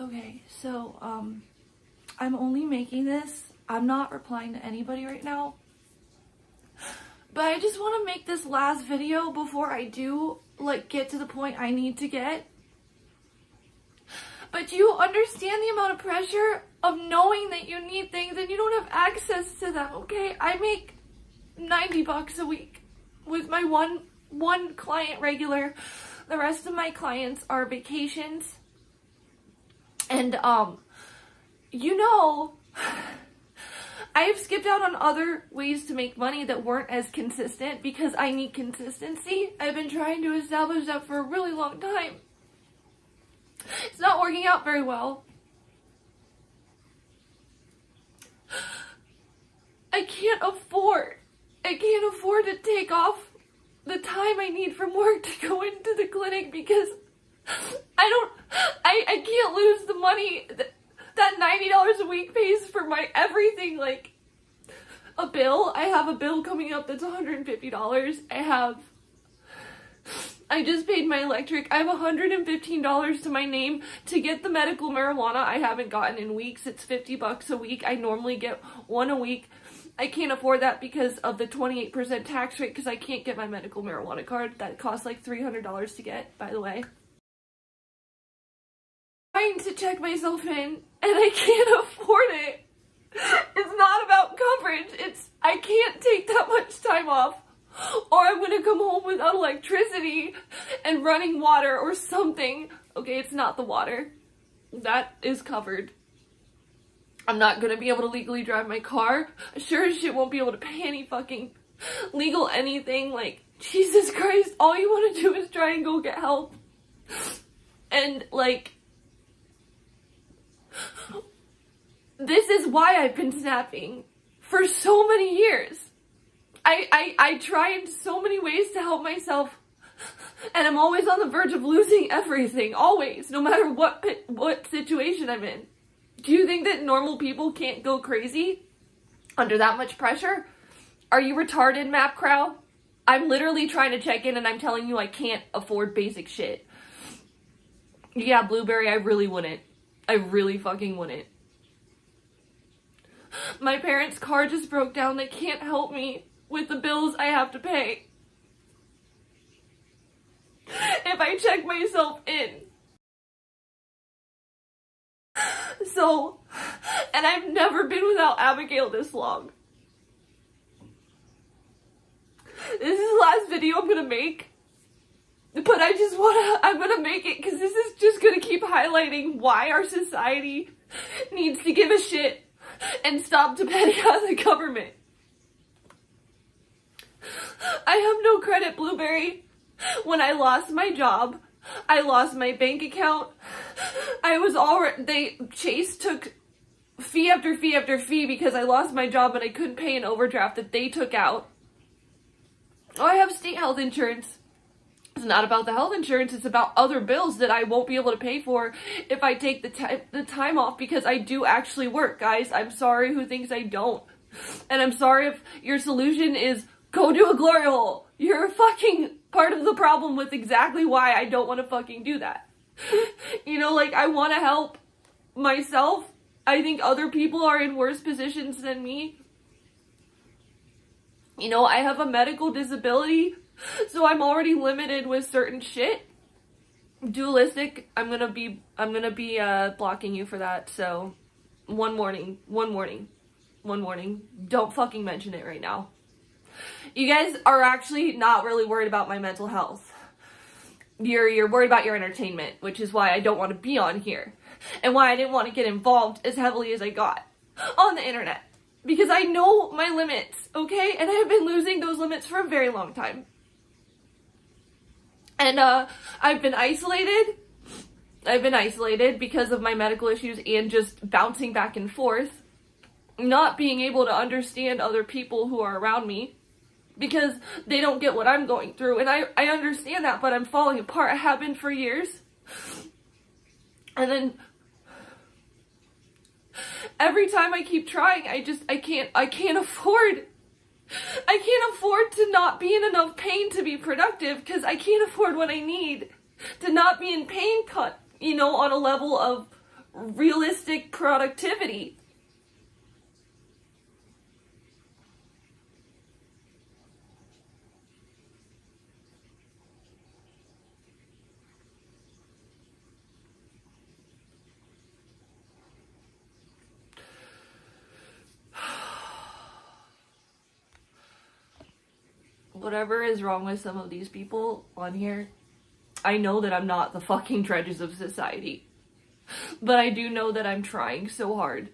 Okay, so, I'm only making this. I'm not replying to anybody right now. But I just want to make this last video before I do, like, get to the point I need to get. But do you understand the amount of pressure of knowing that you need things and you don't have access to them, okay? I make $90 a week with my one client regular. The rest of my clients are vacations. And, you know, I've skipped out on other ways to make money that weren't as consistent because I need consistency. I've been trying to establish that for a really long time. It's not working out very well. I can't afford to take off the time I need from work to go into the clinic because I can't lose the money that $90 a week pays for my everything, like a bill. I have a bill coming up that's $150. I just paid my electric. I have $115 to my name to get the medical marijuana I haven't gotten in weeks. It's $50 a week. I normally get one a week. I can't afford that because of the 28% tax rate because I can't get my medical marijuana card. That costs like $300 to get, by the way. Trying to check myself in and I can't afford it. It's not about coverage. I can't take that much time off or I'm gonna come home without electricity and running water or something. Okay, it's not the water. That is covered. I'm not gonna be able to legally drive my car. I sure as shit won't be able to pay any fucking legal anything. Like, Jesus Christ, all you wanna do is try and go get help. And, like, this is why I've been snapping for so many years. I try in so many ways to help myself, and I'm always on the verge of losing everything, always, no matter what situation I'm in. Do you think that normal people can't go crazy under that much pressure? Are you retarded, map crowd? I'm literally trying to check in and I'm telling you I can't afford basic shit. Yeah, Blueberry, I really wouldn't. I really fucking wouldn't. My parents' car just broke down. They can't help me with the bills I have to pay if I check myself in. So, and I've never been without Abigail this long. This is the last video I'm gonna make, but I'm gonna make it because this is just gonna keep highlighting why our society needs to give a shit and stop depending on the government. I have no credit, Blueberry. When I lost my job, I lost my bank account. Chase took fee after fee after fee because I lost my job and I couldn't pay an overdraft that they took out. Oh, I have state health insurance. It's not about the health insurance, it's about other bills that I won't be able to pay for if I take the time off because I do actually work, guys. I'm sorry who thinks I don't. And I'm sorry if your solution is go do a glory hole. You're fucking part of the problem with exactly why I don't want to fucking do that. You know, like, I want to help myself. I think other people are in worse positions than me. You know, I have a medical disability, so I'm already limited with certain shit. Dualistic, I'm gonna be blocking you for that, so one warning. Don't fucking mention it right now. You guys are actually not really worried about my mental health. You're worried about your entertainment, which is why I don't want to be on here. And why I didn't want to get involved as heavily as I got on the internet. Because I know my limits, okay? And I have been losing those limits for a very long time. And I've been isolated. Because of my medical issues and just bouncing back and forth. Not being able to understand other people who are around me. Because they don't get what I'm going through. And I understand that, but I'm falling apart. I have been for years. And then every time I keep trying, I can't afford to not be in enough pain to be productive because I can't afford what I need to not be in pain, you know, on a level of realistic productivity. Whatever is wrong with some of these people on here, I know that I'm not the fucking dredges of society. But I do know that I'm trying so hard.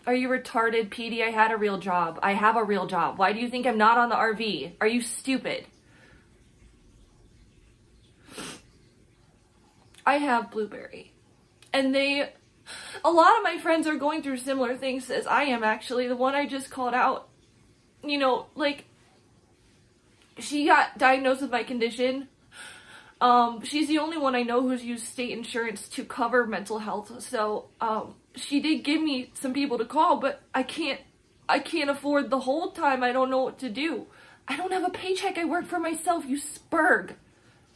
Are you retarded, Petey? I had a real job. I have a real job. Why do you think I'm not on the RV? Are you stupid? I have Blueberry. And a lot of my friends are going through similar things as I am, actually. The one I just called out, you know, like, she got diagnosed with my condition. She's the only one I know who's used state insurance to cover mental health. So, she did give me some people to call, but I can't afford the whole time. I don't know what to do. I don't have a paycheck. I work for myself, you spurg.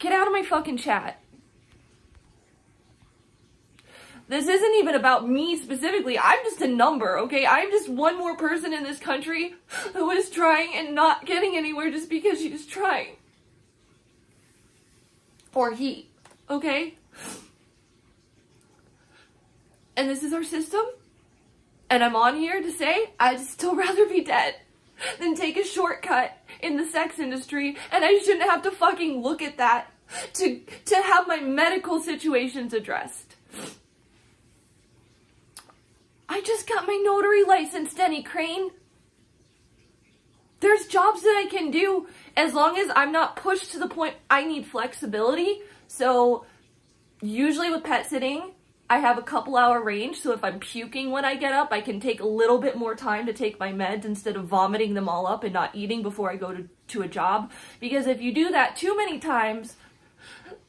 Get out of my fucking chat. This isn't even about me specifically. I'm just a number, okay? I'm just one more person in this country who is trying and not getting anywhere just because she's trying. Or he, okay? And this is our system. And I'm on here to say I'd still rather be dead than take a shortcut in the sex industry. And I shouldn't have to fucking look at that to have my medical situations addressed. I just got my notary license, Denny Crane. There's jobs that I can do as long as I'm not pushed to the point I need flexibility. So usually with pet sitting, I have a couple hour range. So if I'm puking when I get up, I can take a little bit more time to take my meds instead of vomiting them all up and not eating before I go to a job. Because if you do that too many times,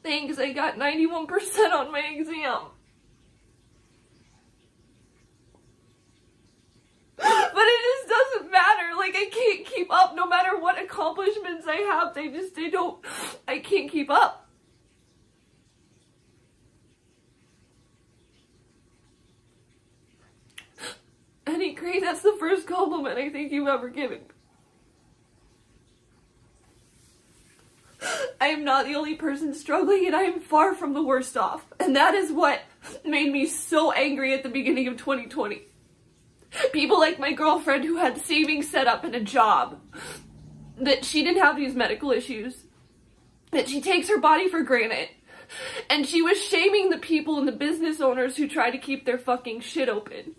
thanks, I got 91% on my exam. But it just doesn't matter. Like, I can't keep up no matter what accomplishments I have. I can't keep up. Annie Gray, that's the first compliment I think you've ever given. I am not the only person struggling, and I am far from the worst off. And that is what made me so angry at the beginning of 2020. People like my girlfriend who had savings set up in a job, that she didn't have these medical issues, that she takes her body for granted, and she was shaming the people and the business owners who try to keep their fucking shit open,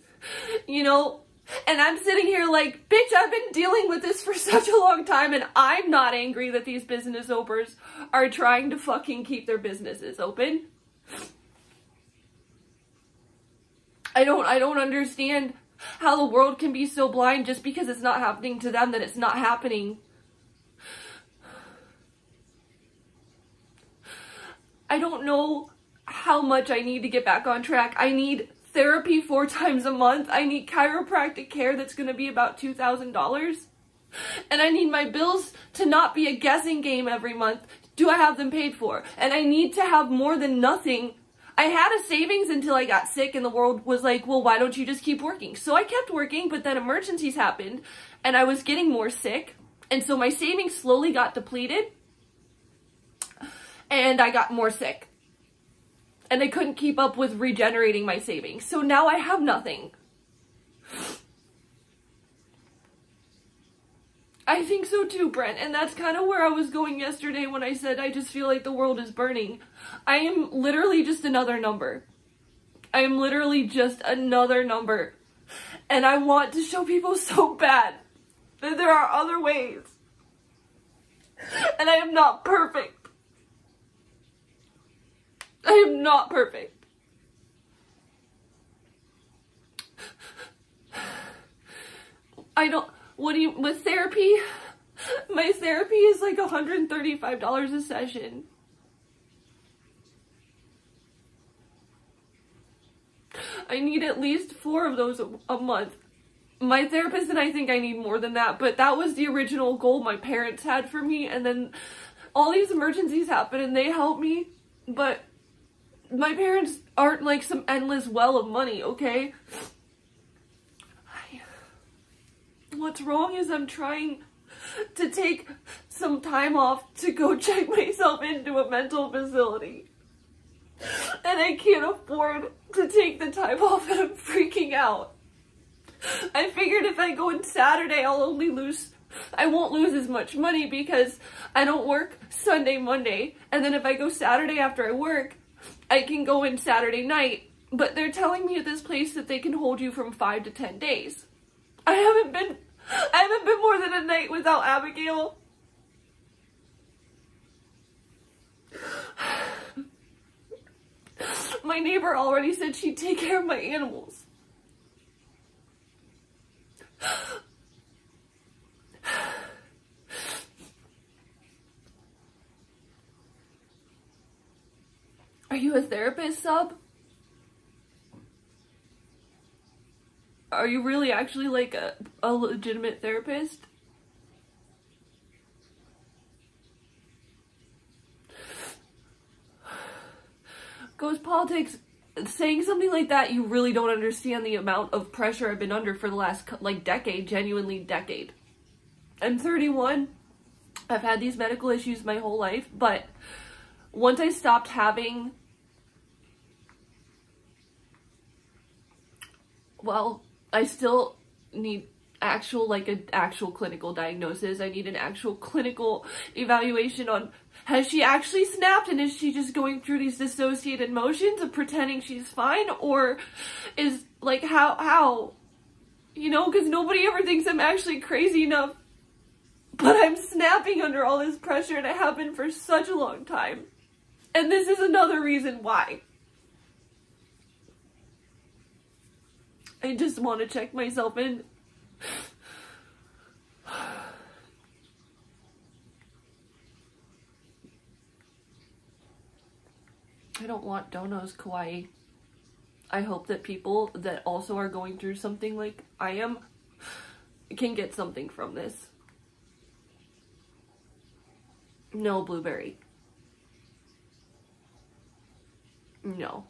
you know? And I'm sitting here like, bitch, I've been dealing with this for such a long time, and I'm not angry that these business owners are trying to fucking keep their businesses open. I don't understand how the world can be so blind just because it's not happening to them that it's not happening. I don't know how much I need to get back on track. I need therapy 4 times a month. I need chiropractic care that's going to be about $2,000. And I need my bills to not be a guessing game every month. Do I have them paid for? And I need to have more than nothing. I had a savings until I got sick and the world was like, well, why don't you just keep working? So I kept working, but then emergencies happened and I was getting more sick. And so my savings slowly got depleted and I got more sick. And I couldn't keep up with regenerating my savings. So now I have nothing. I think so too, Brent. And that's kind of where I was going yesterday when I said I just feel like the world is burning. I am literally just another number. I am literally just another number. And I want to show people so bad that there are other ways. And I am not perfect. I am not perfect. With therapy, my therapy is like $135 a session. I need at least 4 of those a month. My therapist and I think I need more than that, but that was the original goal my parents had for me, and then all these emergencies happen and they help me, but my parents aren't like some endless well of money, okay? What's wrong is I'm trying to take some time off to go check myself into a mental facility. And I can't afford to take the time off, and I'm freaking out. I figured if I go in Saturday, I won't lose as much money because I don't work Sunday, Monday. And then if I go Saturday after I work, I can go in Saturday night. But they're telling me at this place that they can hold you from 5 to 10 days. I haven't been more than a night without Abigail. My neighbor already said she'd take care of my animals. Are you a therapist, sub? Are you really actually like a legitimate therapist? Ghost politics, saying something like that, you really don't understand the amount of pressure I've been under for the last decade, genuinely decade. I'm 31. I've had these medical issues my whole life, but once I stopped having, well, I still need an actual clinical diagnosis. I need an actual clinical evaluation on, has she actually snapped, and is she just going through these dissociated motions of pretending she's fine, or is, like, how, you know, because nobody ever thinks I'm actually crazy enough, but I'm snapping under all this pressure, and I have been for such a long time, and this is another reason why. I just want to check myself in. I don't want donos kawaii. I hope that people that also are going through something like I am can get something from this. No blueberry. No.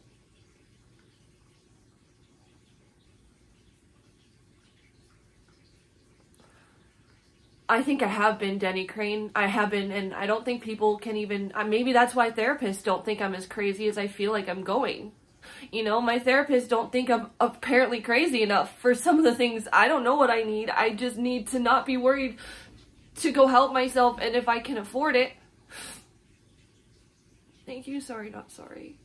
I think I have been Denny Crane. I have been, and I don't think people can even, maybe that's why therapists don't think I'm as crazy as I feel like I'm going. You know, my therapists don't think I'm apparently crazy enough for some of the things. I don't know what I need. I just need to not be worried to go help myself, and if I can afford it. Thank you, sorry, not sorry.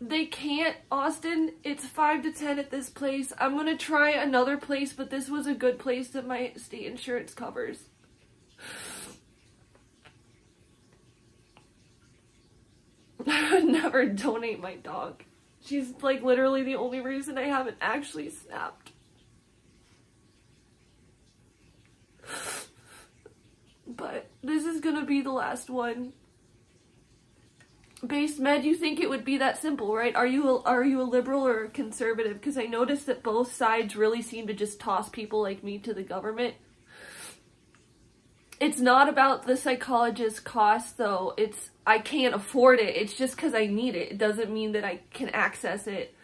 They can't, Austin. It's 5 to 10 at this place. I'm gonna try another place, but this was a good place that my state insurance covers. I would never donate my dog. She's like literally the only reason I haven't actually snapped. But this is gonna be the last one. Base med, you think it would be that simple, right? Are you a liberal or a conservative? Because I noticed that both sides really seem to just toss people like me to the government. It's not about the psychologist's cost, though. I can't afford it. It's just because I need it. It doesn't mean that I can access it.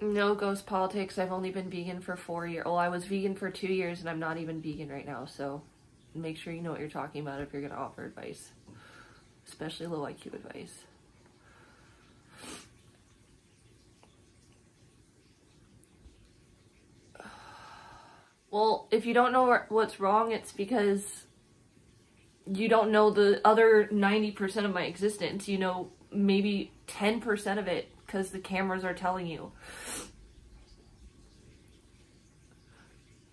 No ghost politics. I've only been vegan for 4 years. Well, I was vegan for 2 years, and I'm not even vegan right now, so make sure you know what you're talking about if you're going to offer advice. Especially low IQ advice. Well, if you don't know what's wrong, it's because you don't know the other 90% of my existence. You know maybe 10% of it because the cameras are telling you.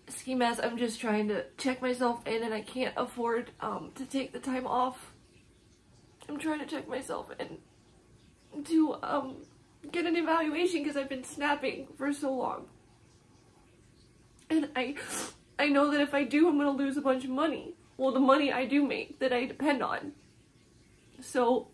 Ski mask, I'm just trying to check myself in, and I can't afford to take the time off. I'm trying to check myself in to get an evaluation because I've been snapping for so long. And I know that if I do, I'm going to lose a bunch of money. Well, the money I do make that I depend on. So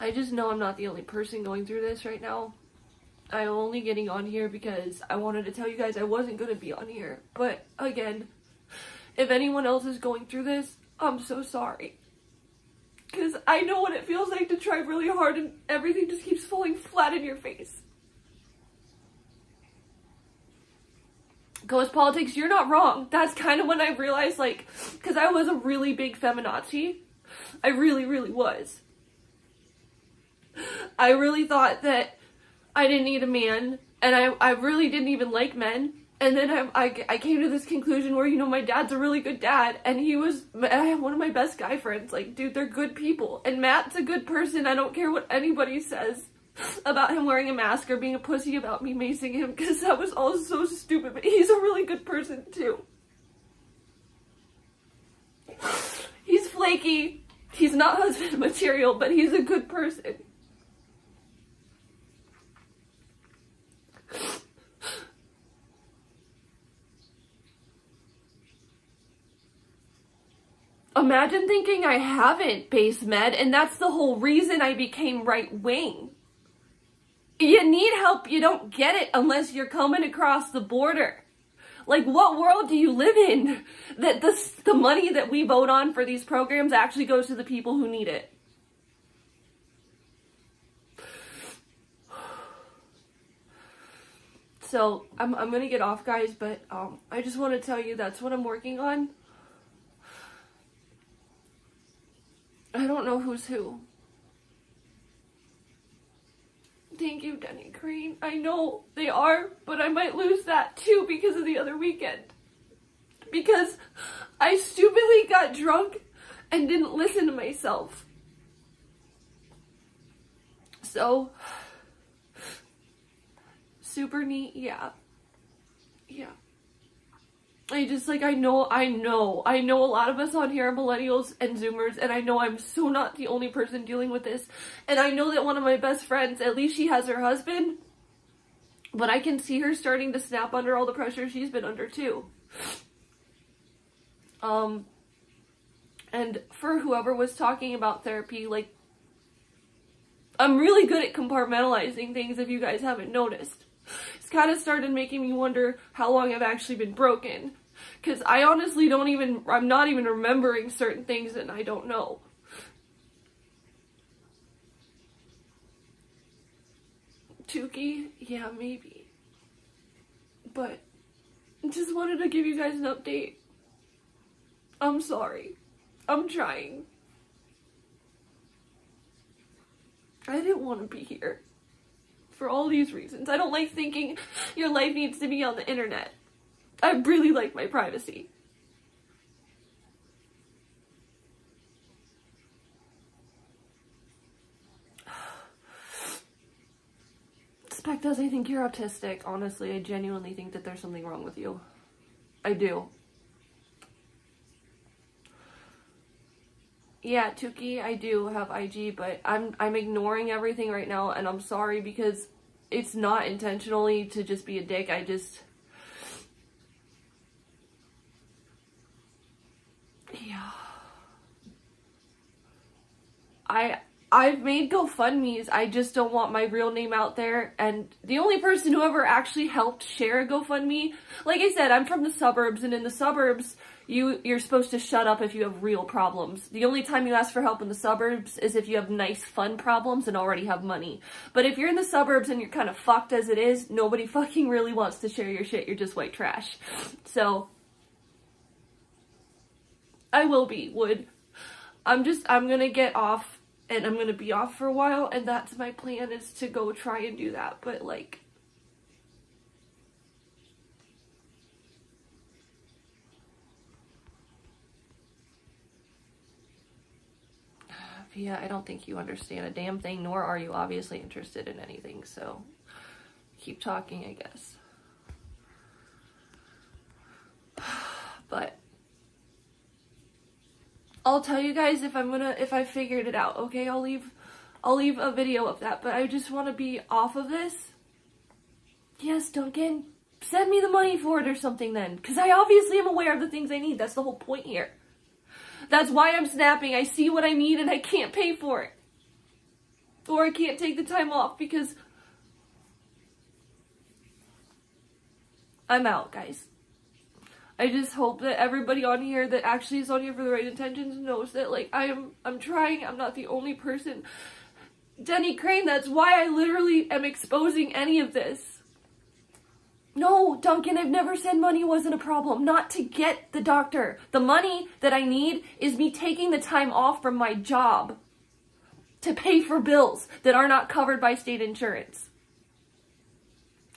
I just know I'm not the only person going through this right now. I'm only getting on here because I wanted to tell you guys I wasn't going to be on here. But again, if anyone else is going through this, I'm so sorry. Because I know what it feels like to try really hard and everything just keeps falling flat in your face. Ghost politics, you're not wrong. That's kind of when I realized, like, because I was a really big feminazi. I really, really was. I really thought that I didn't need a man, and I really didn't even like men. And then I came to this conclusion where, you know, my dad's a really good dad, and I have one of my best guy friends. Like, dude, they're good people. And Matt's a good person. I don't care what anybody says about him wearing a mask or being a pussy about me macing him, because that was all so stupid. But he's a really good person, too. He's flaky. He's not husband material, but he's a good person. Imagine thinking I haven't base med, and that's the whole reason I became right wing. You need help, you don't get it unless you're coming across the border. Like, what world do you live in that the money that we vote on for these programs actually goes to the people who need it? So, I'm gonna get off, guys, but I just want to tell you that's what I'm working on. I don't know who's who. Thank you, Denny Crane. I know they are, but I might lose that too because of the other weekend. Because I stupidly got drunk and didn't listen to myself. So, super neat, yeah. Yeah. I just, like, I know a lot of us on here are millennials and zoomers, and I know I'm so not the only person dealing with this, and I know that one of my best friends, at least she has her husband, but I can see her starting to snap under all the pressure she's been under, too. And for whoever was talking about therapy, like, I'm really good at compartmentalizing things, if you guys haven't noticed. It's kind of started making me wonder how long I've actually been broken. Because I honestly I'm not even remembering certain things and I don't know. Tukey? Yeah, maybe. But, just wanted to give you guys an update. I'm sorry. I'm trying. I didn't want to be here. For all these reasons. I don't like thinking your life needs to be on the internet. I really like my privacy. Spectas, I think you're autistic. Honestly, I genuinely think that there's something wrong with you. I do. Yeah, Tukey, I do have IG, but I'm ignoring everything right now, and I'm sorry because it's not intentionally to just be a dick. Yeah. I've made GoFundMes, I just don't want my real name out there, and the only person who ever actually helped share a GoFundMe, like I said, I'm from the suburbs, and in the suburbs, you're supposed to shut up if you have real problems. The only time you ask for help in the suburbs is if you have nice, fun problems and already have money. But if you're in the suburbs and you're kind of fucked as it is, nobody fucking really wants to share your shit, you're just white trash. So, I will be, I'm gonna get off, and I'm gonna be off for a while, and that's my plan, is to go try and do that, but like, yeah, I don't think you understand a damn thing, nor are you obviously interested in anything, so keep talking, I guess. But I'll tell you guys if I figured it out, okay? I'll leave a video of that, but I just want to be off of this. Yes, Duncan, send me the money for it or something then, because I obviously am aware of the things I need. That's the whole point here. That's why I'm snapping. I see what I need and I can't pay for it. Or I can't take the time off because I'm out, guys. I just hope that everybody on here that actually is on here for the right intentions knows that, like, I'm trying. I'm not the only person. Denny Crane, that's why I literally am exposing any of this. No, Duncan, I've never said money wasn't a problem. Not to get the doctor. The money that I need is me taking the time off from my job to pay for bills that are not covered by state insurance.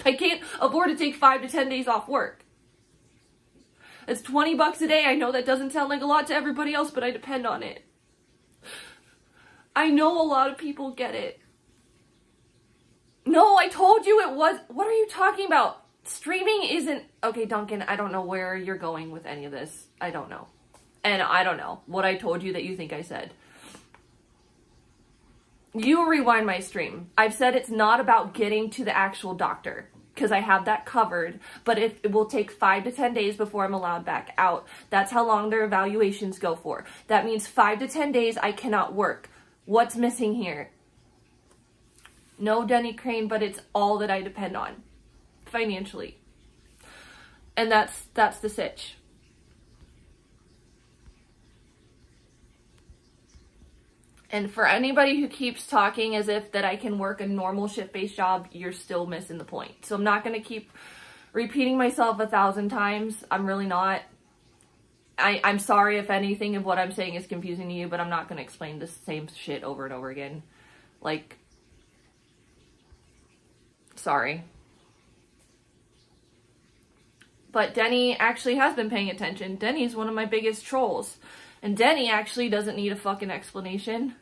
I can't afford to take 5 to 10 days off work. It's $20 a day. I know that doesn't sound like a lot to everybody else, but I depend on it. I know a lot of people get it. No, I told you it was. What are you talking about? Streaming isn't. Okay, Duncan, I don't know where you're going with any of this. I don't know. And I don't know what I told you that you think I said. You rewind my stream. I've said it's not about getting to the actual doctor, because I have that covered, but it will take 5 to 10 days before I'm allowed back out. That's how long their evaluations go for. That means 5 to 10 days I cannot work. What's missing here? No, Denny Crane, but it's all that I depend on financially. And that's the sitch. And for anybody who keeps talking as if that I can work a normal shift-based job, you're still missing the point. So I'm not going to keep repeating myself 1,000 times. I'm really not. I'm sorry if anything of what I'm saying is confusing to you, but I'm not going to explain the same shit over and over again. Like, sorry. But Denny actually has been paying attention. Denny's one of my biggest trolls. And Denny actually doesn't need a fucking explanation.